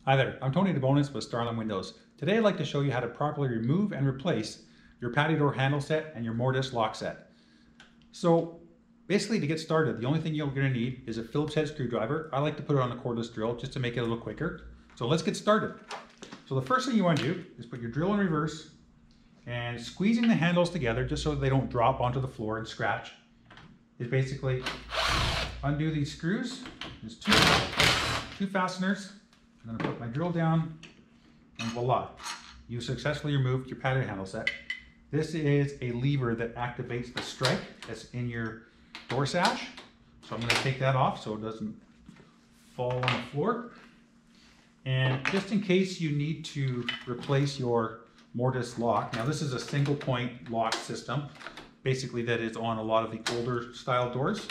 Hi there, I'm Tony DeBonis with Starline Windows. Today I'd like to show you how to properly remove and replace your patio door handle set and your mortise lock set. So basically, to get started, the only thing you're going to need is a Phillips head screwdriver. I like to put it on a cordless drill just to make it a little quicker. So let's get started. So the first thing you want to do is put your drill in reverse and squeezing the handles together just so they don't drop onto the floor and scratch. Is basically undo these screws. There's two fasteners. I'm going to put my drill down and voila, you successfully removed your patio handle set. This is a lever that activates the strike that's in your door sash. So I'm going to take that off so it doesn't fall on the floor. And just in case you need to replace your mortise lock, now this is a single point lock system, basically that is on a lot of the older style doors.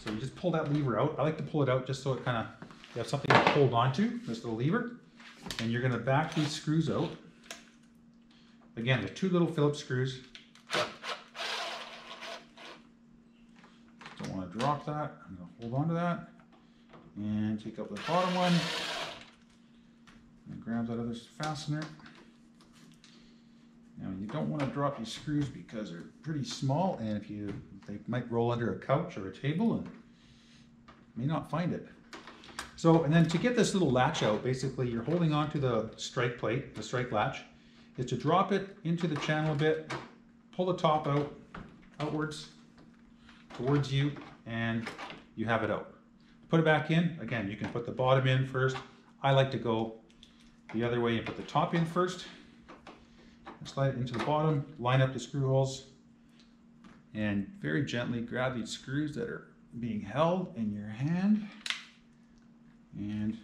So you just pull that lever out. I like to pull it out just so it kind of, you have something to hold on to, this little lever. And you're going to back these screws out. Again, there's two little Phillips screws. Don't want to drop that. I'm going to hold on to that. And take out the bottom one. And grab that other fastener. Now you don't want to drop these screws because they're pretty small, and they might roll under a couch or a table and may not find it. So, and then to get this little latch out, basically you're holding on to the strike plate, the strike latch, is to drop it into the channel a bit, pull the top out, outwards, towards you, and you have it out. Put it back in, again, you can put the bottom in first. I like to go the other way and put the top in first. Slide it into the bottom, line up the screw holes, and very gently grab these screws that are being held in your hand and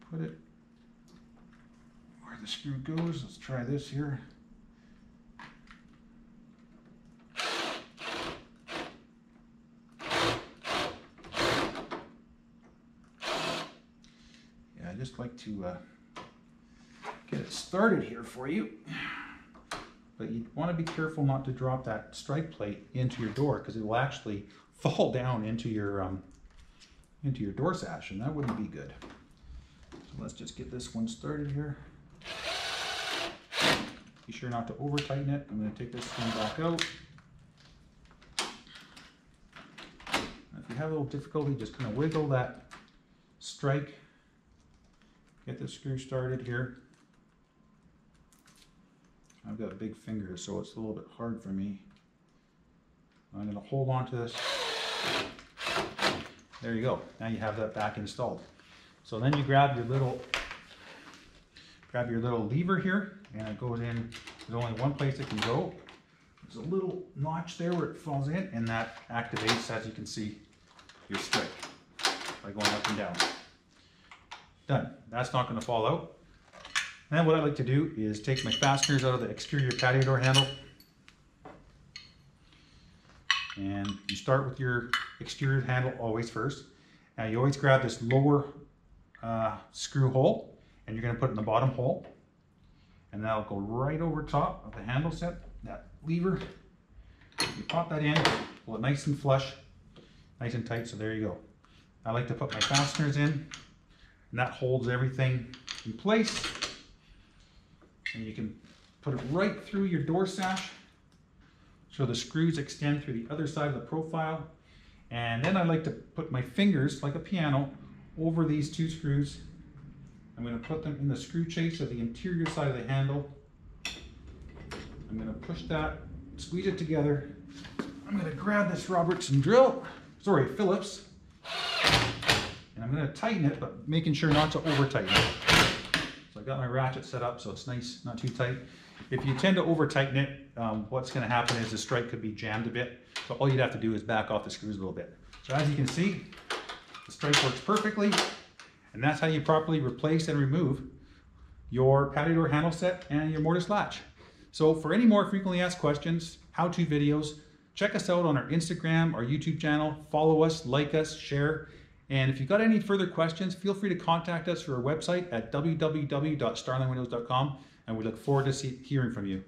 put it where the screw goes. Let's try this here. Yeah, I just like to get it started here for you. But you want to be careful not to drop that strike plate into your door because it will actually fall down into your door sash, and that wouldn't be good. So let's just get this one started here. Be sure not to over tighten it. I'm going to take this one back out. If you have a little difficulty, just kind of wiggle that strike. Get the screw started here. I've got big fingers, so it's a little bit hard for me. I'm going to hold on to this. There you go. Now you have that back installed. So then you grab your little lever here, and it goes in. There's only one place it can go. There's a little notch there where it falls in, and that activates, as you can see, your strike by going up and down. Done. That's not going to fall out. And then what I like to do is take my fasteners out of the exterior patio door handle. And you start with your exterior handle always first. Now you always grab this lower screw hole, and you're going to put it in the bottom hole. And that'll go right over top of the handle set, that lever. You pop that in, pull it nice and flush, nice and tight, so there you go. I like to put my fasteners in, and that holds everything in place. And you can put it right through your door sash so the screws extend through the other side of the profile. And then I like to put my fingers, like a piano, over these two screws. I'm going to put them in the screw chase of the interior side of the handle. I'm going to push that, squeeze it together. I'm going to grab this Phillips, and I'm going to tighten it, but making sure not to over tighten it. So I got my ratchet set up so it's nice, not too tight. If you tend to over tighten it, what's going to happen is the strike could be jammed a bit. So all you'd have to do is back off the screws a little bit. So as you can see, the strike works perfectly, and that's how you properly replace and remove your patio door handle set and your mortise latch. So for any more frequently asked questions, how-to videos, check us out on our Instagram, our YouTube channel, follow us, like us, share. And if you've got any further questions, feel free to contact us through our website at www.starlinewindows.com, and we look forward to hearing from you.